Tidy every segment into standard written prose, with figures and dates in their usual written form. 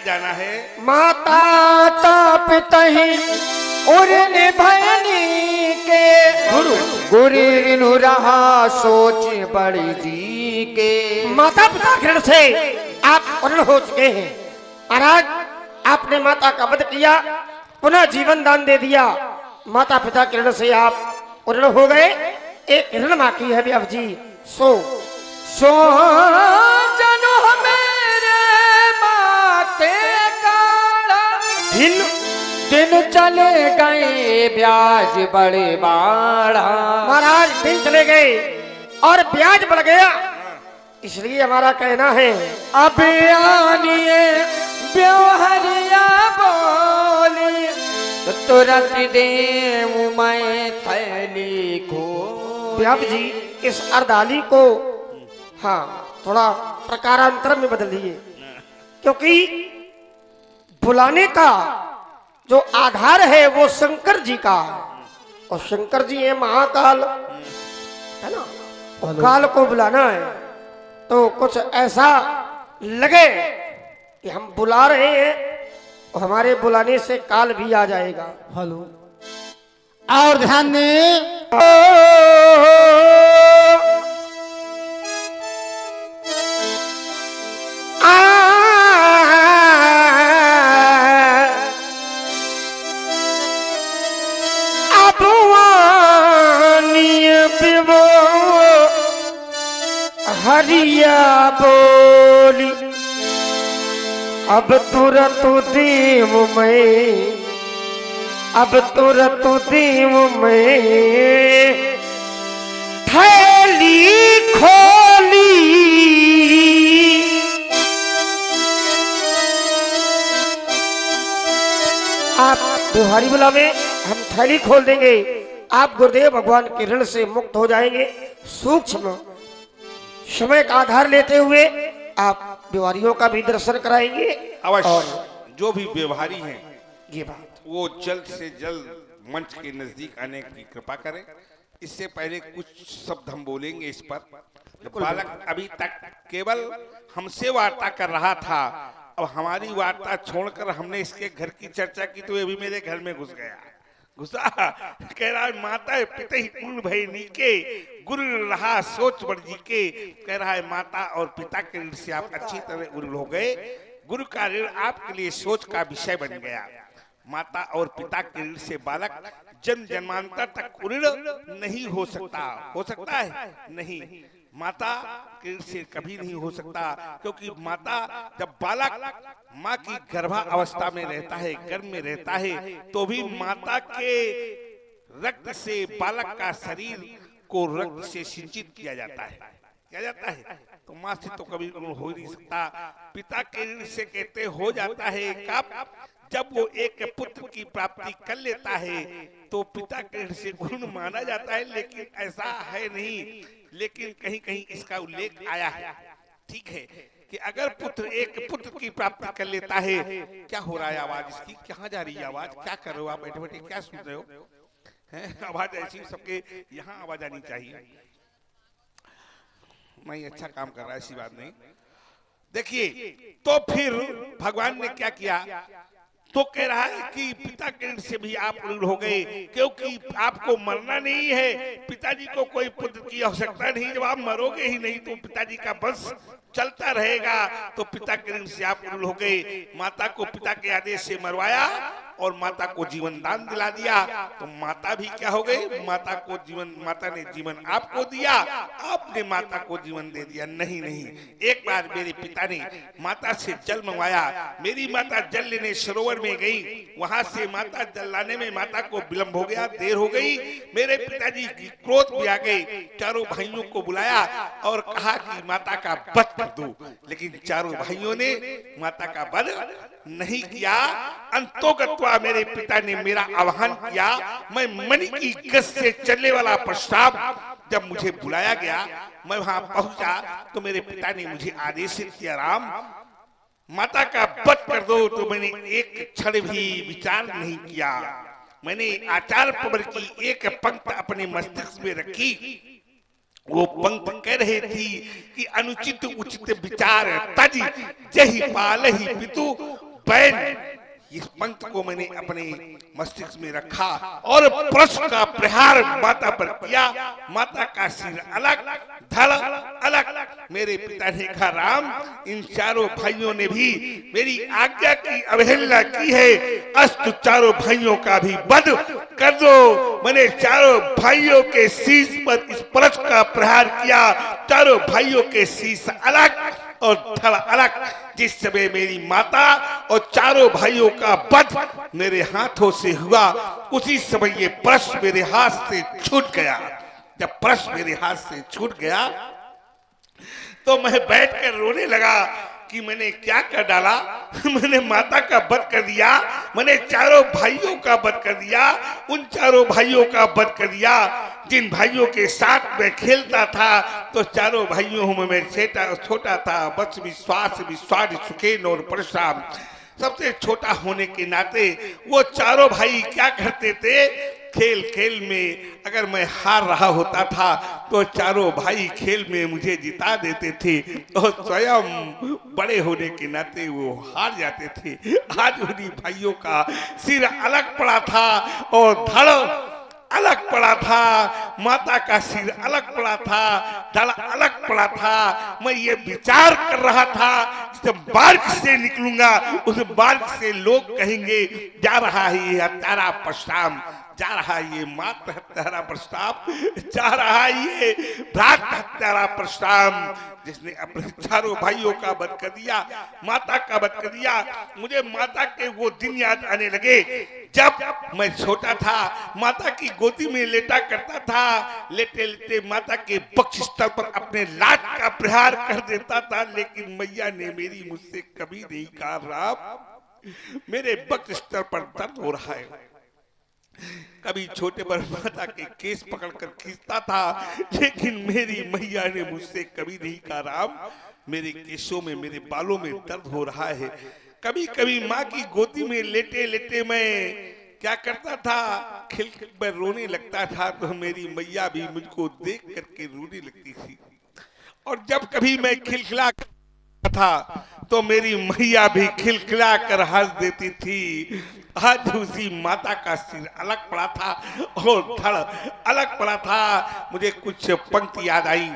जाना है? माता पिता ही उरने भयनी के गुरु रिनु रहा सोच बड़ी जी के। माता पिता किरण से आप उर्ण हो चुके हैं। महाराज आपने माता का वध किया, पुनः जीवन दान दे दिया। माता पिता किरण से आप उर्ण हो गए। एक ऋण बाकी है व्यास जी। सो जनो मेरे माते काला दिन दिन चले गए ब्याज बड़े बाड़ा। महाराज दिन चले गए और ब्याज बढ़ गया, इसलिए हमारा कहना है अब आनिए ब्योहरिया बोली तुरंत दे मैं थैली को। व्यास जी इस अर्धाली को हाँ थोड़ा प्रकारांतर में बदल दिए, क्योंकि बुलाने का जो आधार है वो शंकर जी का है, और शंकर जी है महाकाल, है ना। और काल को बुलाना है तो कुछ ऐसा लगे कि हम बुला रहे हैं और हमारे बुलाने से काल भी आ जाएगा। हेलो और ध्यान दें, हरिया बोली अब तुरंत देव में, अब तुरंत देव में थैली खोली। आप बिहारी बुलावे, हम थैली खोल देंगे, आप गुरुदेव भगवान के ऋण से मुक्त हो जाएंगे। सूक्ष्म समय का आधार लेते हुए आप व्यवहारियों का भी दर्शन कराएंगे। अवश्य। और जो भी व्यवहारी हैं ये बात वो जल्द से जल्द मंच के नजदीक आने की कृपा करें। इससे पहले कुछ शब्द हम बोलेंगे इस पर। बालक अभी तक केवल हमसे वार्ता कर रहा था, अब हमारी वार्ता छोड़कर हमने इसके घर की चर्चा की तो ये भी मेरे घर में घुस गया। घुसा कह रहा है माता पिता ही कुल भई नीके गुरु रहा सोच बड़ जी के। कह रहा है माता और पिता के ऋण से आप अच्छी तरह गुरु हो गए, गुरु का ऋण आपके लिए सोच का विषय बन गया। माता और पिता के ऋण से बालक जन्म जन्मांतर तक ऋण नहीं हो सकता। हो सकता है? नहीं, माता के ऋण से कभी नहीं हो सकता, क्योंकि माता जब बालक माँ की गर्भावस्था में रहता है, गर्भ में रहता है, तो भी माता के रक्त से बालक का शरीर को रक्त से सिंचित किया जाता है। किया जाता है तो माँ से तो कभी हो ही नहीं सकता। पिता के ऋण से कहते हो जाता है कब? जब वो एक पुत्र की प्राप्ति कर लेता है तो पिता के ऋण से गुण माना जाता है, लेकिन ऐसा है नहीं। लेकिन कहीं कहीं इसका उल्लेख आया है, ठीक है, कि अगर पुत्र एक पुत्र की प्राप्ति कर लेता है। क्या हो रहा है आवाज इसकी? कहाँ जा रही है आवाज? क्या कर रहे हो आप बैठे बैठे? क्या सुन रहे हो? आवाज ऐसी सबके यहाँ आवाज आनी चाहिए। नहीं, अच्छा काम कर रहा है, ऐसी बात नहीं। देखिए तो फिर भगवान ने क्या किया? तो कह रहा है कि पिता के ऋण से भी आप ऋण हो गए, क्योंकि आपको मरना नहीं है। पिताजी को कोई पुत्र की आवश्यकता नहीं, जब आप मरोगे ही नहीं तो पिताजी का वंश चलता रहेगा। तो पिता के ऋण से आप ऋण हो गए। माता को पिता के आदेश से मरवाया और माता को जीवन दान दिला दिया, तो माता भी क्या हो गई? माता को जीवन, माता ने जीवन आपको दिया, आपने माता को जीवन दे दिया। नहीं नहीं, एक बार मेरे पिता ने माता से जल मंगवाया। मेरी माता जल लेने सरोवर में गई, वहां से माता जल लाने में माता को विलंब हो गया, देर हो गई। मेरे पिताजी की क्रोध भी आ गई, चारों भाइयों को बुलाया और कहा कि माता का वध कर दो, लेकिन चारों भाइयों ने माता का वध नहीं किया। अंतोगत्वा मेरे पिता ने मेरा आह्वान किया। मैं मणि की गज से चलने वाला प्रस्ताव जब मुझे बुलाया गया, मैं वहां पहुंचा तो मेरे पिता ने मुझे आदेशित किया, राम माता का वध कर दो। तो मैंने एक क्षण भी विचार नहीं किया। मैंने आचार्य पवर की एक पंक्ति अपने मस्तिष्क में रखी। वो पंक्ति कह रही थी कि अनुचित उचित विचार तज जहि पाल ही पितु बैन इस पंक्ति को मैंने अपने मस्तिष्क में रखा और प्रश्न का प्रहार माता पर किया। माता का सिर अलग, धड़ अलग। मेरे पिता ने कहा, राम, इन चारों भाइयों ने भी मेरी आज्ञा की अवहेलना की है, अस्तु चारों भाइयों का भी वध कर दो। मैंने चारों भाइयों के शीश पर इस प्रश्न का प्रहार किया। चारों भाइयों के शीश अलग और धड़ अलग। जिस समय मेरी माता और चारों भाइयों का वध मेरे हाथों से हुआ, उसी समय ये प्रश्न मेरे हाथ से छूट गया। जब प्रश्न मेरे हाथ से छूट गया तो मैं बैठकर रोने लगा कि मैंने क्या कर डाला। मैंने माता का वध कर दिया, मैंने चारों भाइयों का वध कर दिया। उन चारों भाइयों का वध कर दिया जिन भाइयों के साथ मैं खेलता था। तो चारों भाइयों में मैं छोटा था, बस विश्वास सुखेन और परशुराम। सबसे छोटा होने के नाते वो चारों भाई क्या करते थे, खेल खेल में अगर मैं हार रहा होता था तो चारों भाई खेल में मुझे जिता देते थे और स्वयं बड़े होने के नाते वो हार जाते थे। आज उन्हीं भाइयों का सिर अलग पड़ा था और धड़ अलग पड़ा था, माता का सिर अलग पड़ा था, धड़ अलग पड़ा था। मैं ये विचार कर रहा था, जब मार्ग से निकलूंगा उस मार्ग से लोग कहेंगे, जा रहा है ये हत्यारा परशुराम, जा रहा ये मात्र हत्यारा परशुराम, जा रहा ये भ्रात हत्यारा परशुराम, जिसने अपने चारों भाइयों का वध कर दिया, माता का वध कर दिया। मुझे माता के वो दिन याद आने लगे जब मैं छोटा था, माता की गोदी में लेटा करता था। लेटे लेटे माता के वक्षस्थल पर अपने लात का प्रहार कर देता था, लेकिन मैया ने मेरी मुझसे कभी नहीं कहा, राम मेरे वक्षस्थल पर दर्द हो रहा है। कभी छोटे पर माता के केस पकड़कर खींचता था, लेकिन मेरी मैया ने मुझसे कभी नहीं कहा, राम मेरे केसों में, मेरे बालों में दर्द हो रहा है। कभी कभी माँ की गोदी में लेटे लेटे मैं क्या करता था, खिलखिल पर रोने लगता था, तो मेरी मैया भी मुझको देख करके रोने लगती थी। और जब कभी मैं खिलखिला था तो मेरी मैया भी खिलखिला कर हंस देती थी। आज उसी माता का सिर अलग पड़ा था और धड़ अलग पड़ा था। मुझे कुछ पंक्ति याद आई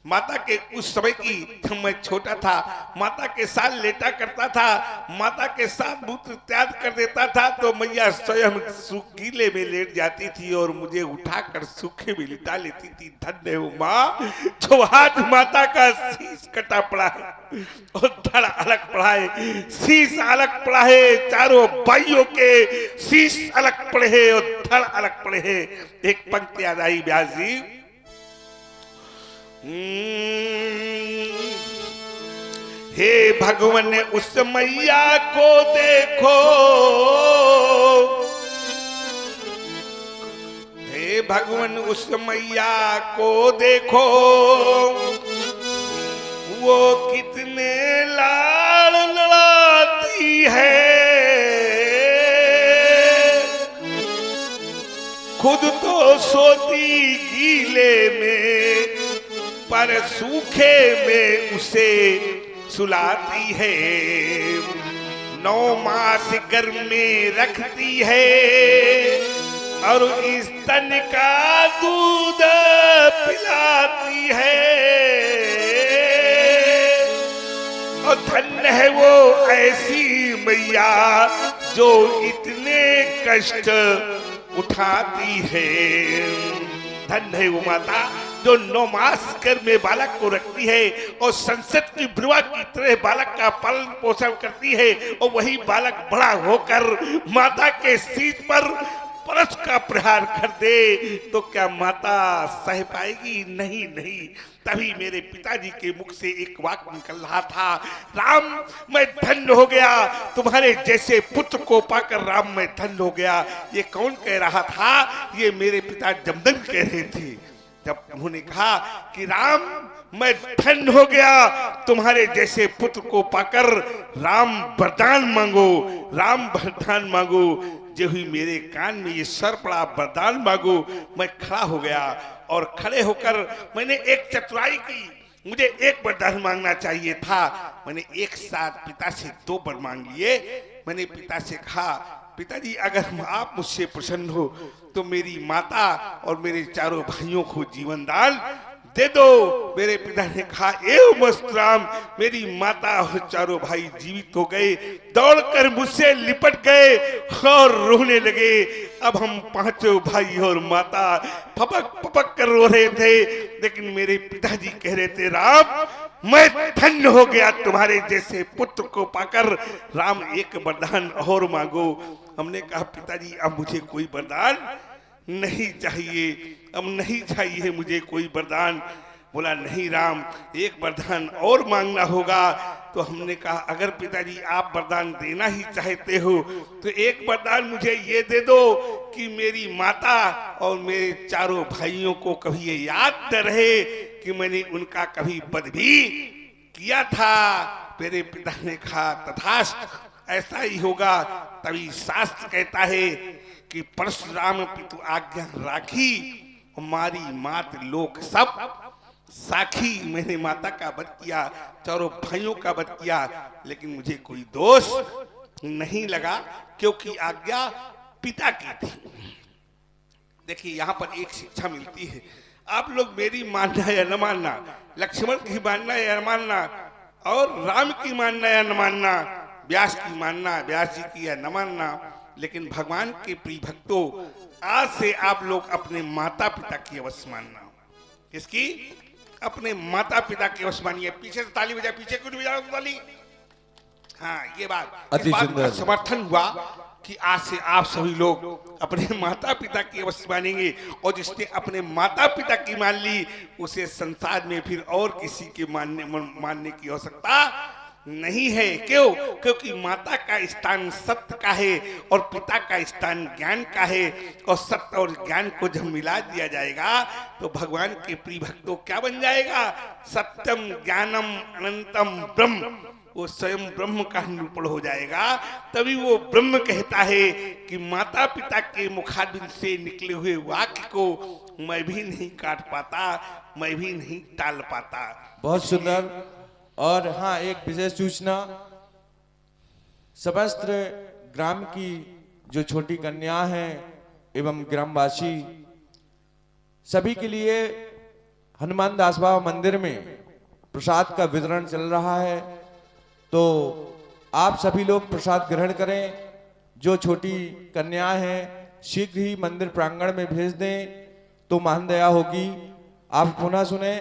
माता के उस समय की, जब मैं छोटा था, माता के साथ लेटा करता था, माता के साथ मूत्र त्याग कर देता था, तो मैया स्वयं गीले में लेट जाती थी और मुझे उठाकर सूखे में लिटा लेती थी। धन्य हो माँ, जो आज माता का शीश कटा पड़ा है और धड़ अलग पड़ा है, शीश अलग पड़ा है, चारों भाइयों के शीश अलग पड़े हैं और धड़ अलग पड़े हैं। एक पंक्ति याद आई व्यास जी, हे भगवान उस मैया को देखो, हे भगवान उस मैया को देखो, वो कितने लाड़ लड़ाती है, खुद तो सोती गीले में पर सूखे में उसे सुलाती है, 9 मास घर में रखती है और इस तन का दूध पिलाती है। और धन्य है वो ऐसी मैया जो इतने कष्ट उठाती है। धन्य है वो माता जो 9 मास घर में बालक को रखती है और संसद की बुआ की तरह बालक का पालन पोषण करती है, और वही बालक बड़ा होकर माता के शीश पर परश का प्रहार कर दे तो क्या माता सह पाएगी? नहीं नहीं। तभी मेरे पिताजी के मुख से एक वाक्य निकल रहा था, राम मैं धन्य हो गया, तुम्हारे जैसे पुत्र को पाकर राम मैं धन्य हो गया। ये कौन कह रहा था? ये मेरे पिता जमदग्नि कह रहे थे। जब उन्होंने कहा कि राम मैं धन्य हो गया, तुम्हारे जैसे पुत्र को पाकर राम वरदान मांगो, राम वरदान मांगो। जो ही मेरे कान में ये सर पड़ा, वरदान मांगो, मैं खड़ा हो गया और खड़े होकर मैंने एक चतुराई की, मुझे एक वरदान मांगना चाहिए था। मैंने एक साथ पिता से 2 वर मांग लिए। मैंने पिता से कहा, पिताजी अगर आप मुझसे प्रसन्न हो तो मेरी माता और मेरे चारों भाइयों को जीवन दान दे दो। मेरे पिता ने कहा, एवं मस्तराम, मेरी माता और चारों भाई जीवित हो गए, दौड़कर मुझसे लिपट गए और रोने लगे। अब हम 5 भाई और माता पपक पपक कर रो रहे थे, लेकिन मेरे पिताजी कह रहे थे, राम मैं धन्य हो गया तुम्हारे जैसे पुत्र को पाकर। राम एक वरदान और मांगो। हमने कहा, पिताजी अब मुझे कोई वरदान नहीं चाहिए, अब नहीं चाहिए मुझे कोई वरदान। बोला, नहीं राम, एक वरदान और मांगना होगा। तो हमने कहा, अगर पिताजी आप वरदान देना ही चाहते हो तो एक वरदान मुझे ये दे दो कि मेरी माता और मेरे चारों भाइयों को कभी ये याद न रहे कि मैंने उनका कभी वध भी किया था। मेरे पिता ने कहा, तथास्तु, ऐसा ही होगा। तभी शास्त्र कहता है कि परशुराम पितु आज्ञा राखी, हमारी मात लोक सब साखी। मैंने माता का वध किया, चारों भाइयों का वध किया, लेकिन मुझे कोई दोष नहीं लगा क्योंकि आज्ञा पिता की थी। देखिए, यहाँ पर एक शिक्षा मिलती है। आप लोग मेरी मानना या न मानना, लक्ष्मण की मानना या न मानना, और राम की मानना या न मानना, व्यास की मानना, व्यास जी की या न मानना, लेकिन भगवान के प्रिय भक्तों, आज से आप लोग अपने माता पिता की अवश्य मानना। इसकी अपने माता पिता की अवश्य मानिए। पीछे से ताली बजा, पीछे क्यों नहीं बजा ताली? हाँ, ये बात, इस बात का समर्थन हुआ कि आज से आप सभी लोग अपने माता पिता की अवश्य मानेंगे, और जिसने अपने माता पिता की मान ली उसे संसार में फिर और किसी के मानने की आवश्यकता नहीं है। क्यों? क्योंकि माता का स्थान सत्य का है और पिता का स्थान ज्ञान का है, और सत्य और ज्ञान को जब मिला दिया जाएगा तो भगवान के प्रिय भक्तों क्या बन जाएगा? सत्यम ज्ञानम अनंतम ब्रह्म। वो स्वयं ब्रह्म का निरूपण हो जाएगा। तभी वो ब्रह्म कहता है कि माता पिता के मुखारबिंद से निकले हुए वाक्य को मैं भी नहीं काट पाता, मैं भी नहीं टाल पाता। बहुत सुंदर। और हाँ, एक विशेष सूचना, समस्त ग्राम की जो छोटी कन्या हैं एवं ग्रामवासी सभी के लिए हनुमान दास बाबा मंदिर में प्रसाद का वितरण चल रहा है। तो आप सभी लोग प्रसाद ग्रहण करें। जो छोटी कन्या हैं शीघ्र ही मंदिर प्रांगण में भेज दें तो महान दया होगी। आप पुनः सुने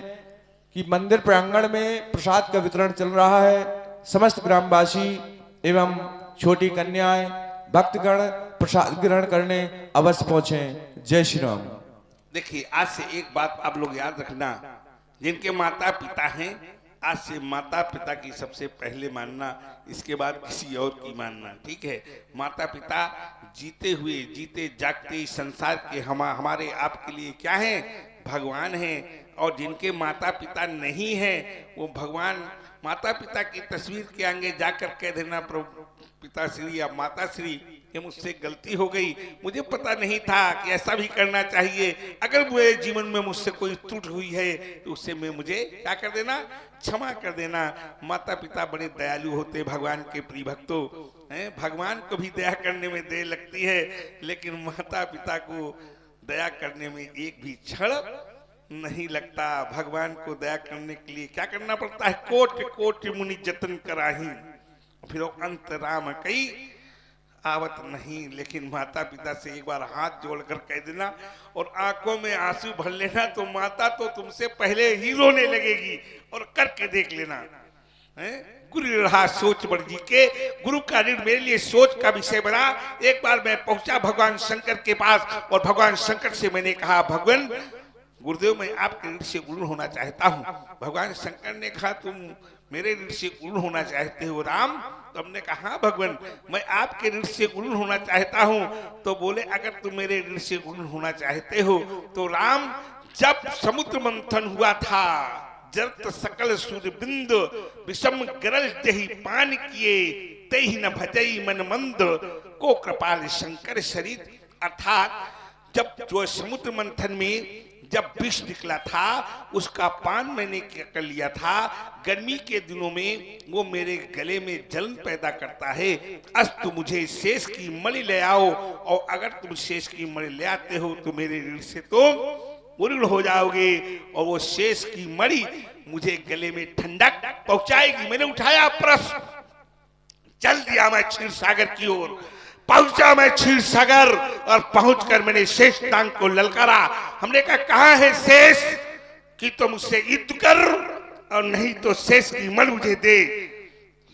कि मंदिर प्रांगण में प्रसाद का वितरण चल रहा है। समस्त ग्रामवासी एवं छोटी कन्याएं भक्तगण प्रसाद ग्रहण करने अवश्य पहुंचें। जय श्री राम। देखिए, आज से एक बात आप लोग याद रखना, जिनके माता पिता हैं आज से माता पिता की सबसे पहले मानना, इसके बाद किसी और की मानना। ठीक है? माता पिता जीते हुए जीते जागते इस संसार के हमारे आपके लिए क्या है? भगवान है। और जिनके माता पिता नहीं है वो भगवान माता पिता की तस्वीर के आगे जाकर कह देना, प्रभु पिताश्री या माताश्री, ये मुझसे गलती हो गई, मुझे पता नहीं था कि ऐसा भी करना चाहिए। अगर मेरे जीवन में मुझसे कोई त्रुट हुई है तो उससे मुझे क्या कर देना? क्षमा कर देना। माता पिता बड़े दयालु होते भगवान के प्रिय भक्तों हैं। भगवान को भी दया करने में देर लगती है, लेकिन माता पिता को दया करने में एक भी क्षण नहीं लगता। भगवान को दया करने के लिए क्या करना पड़ता है? कोटि कोटि मुनि जतन कराही, फिर अंत राम कई आवत नहीं। लेकिन माता पिता से एक बार हाथ जोड़कर कह देना और आंखों में आंसू भर लेना, तो माता तो तुमसे पहले ही रोने लगेगी। और करके देख लेना। गुरु रहा सोच बड़ जी के, गुरु का ऋण मेरे लिए सोच का विषय बना। एक बार मैं पहुंचा भगवान शंकर के पास और भगवान शंकर से मैंने कहा, भगवान गुरुदेव मैं आपके ऋण से गुरु होना चाहता हूँ। भगवान शंकर ने कहा, तुम मेरे ऋण से गुरु होना चाहते हो राम? तो हमने कहा, हाँ भगवान मैं आपके ऋण से गुरु होना चाहता हूँ। तो बोले, अगर तुम मेरे ऋण से गुरु होना चाहते हो तो राम, जब समुद्र मंथन हुआ था जरत सकल सूर्य बिंद विषम गरल जही पान किए, तही न भजई मन मंद को कृपाल शंकर शरीर। अर्थात जब जो समुद्र मंथन में जब विष निकला था उसका पान मैंने कर लिया था। गर्मी के दिनों में वो मेरे गले में जलन पैदा करता है। अस्तु मुझे शेष की मणि ले आओ, और अगर तुम शेष की मणि ले आते हो तो मेरे ऋण से तुम उऋण हो जाओगे, और वो शेष की मणि मुझे गले में ठंडक पहुंचाएगी। मैंने उठाया प्रश्न, चल दिया मैं क्षीर सागर की ओर। पहुंचा मैं क्षीर सागर, और पहुंचकर मैंने शेष टांग को ललकारा। हमने कहा कहां है शेष, कि तुम उससे युद्ध कर, और नहीं तो शेष की मणि मुझे दे।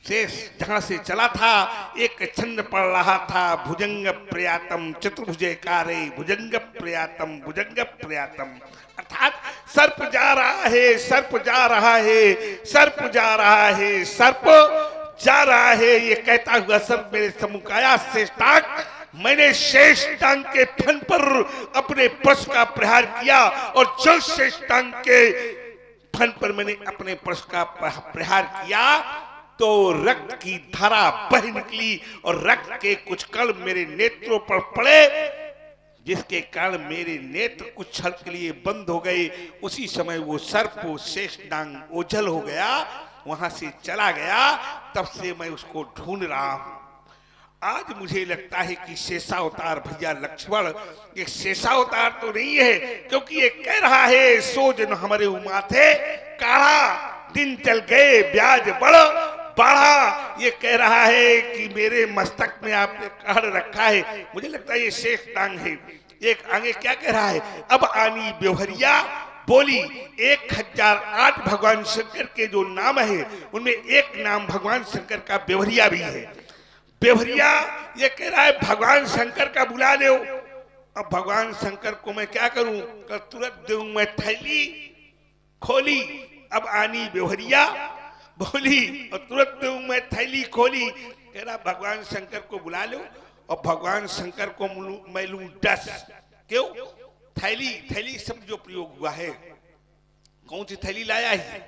शेष जहां से चला था एक छंद पड़ रहा था, भुजंग प्रयातम चतुर्भुजकारे, भुजंग प्रयातम भुजंग प्रयातम, अर्थात सर्प जा रहा है, सर्प जा रहा है, सर्प जा रहा है, सर्प जा रहा है। ये कहता हुआ सर्प मेरे सम्मुख आया। शेषटांग, मैंने शेषटांग के फन पर अपने परश का प्रहार किया, और जब शेषटांग के फन पर मैंने अपने परश का प्रहार किया तो रक्त की धारा बह निकली, और रक्त के कुछ कण मेरे नेत्रों पर पड़े, जिसके कारण मेरे नेत्र कुछ क्षण के लिए बंद हो गए। उसी समय वो सर्प शेषटांग ओझल हो गया, वहां से चला गया। तब से मैं उसको ढूंढ रहा हूं। आज मुझे लगता है कि शेषावतार भैया लक्ष्मण ये शेषावतार तो नहीं है, क्योंकि ये कह रहा है सो जन हमारे उमाथे काढ़ा, दिन चल गए ब्याज बढ़ा। ये कह रहा है कि मेरे मस्तक में आपने काढ़ रखा है। मुझे लगता है ये शेषटांग है। एक आगे क्या कह रहा है, अब आनी बेवहरिया बोली। 1008 भगवान शंकर के जो नाम है उनमें एक नाम भगवान शंकर का बेवहरिया भी है। बेवहरिया ये कह रहा है भगवान शंकर का बुला ले। अब भगवान शंकर को मैं क्या करूं, तुरंत दूं मैं थैली खोली। अब आनी बेवहरिया बोली, और तुरंत दूं मैं थैली खोली। कह रहा भगवान शंकर को बुला लो, और भगवान शंकर को मैं लूं 10। क्यों? थैली, थैली शब्द जो प्रयोग हुआ है, कौन सी थैली लाया है?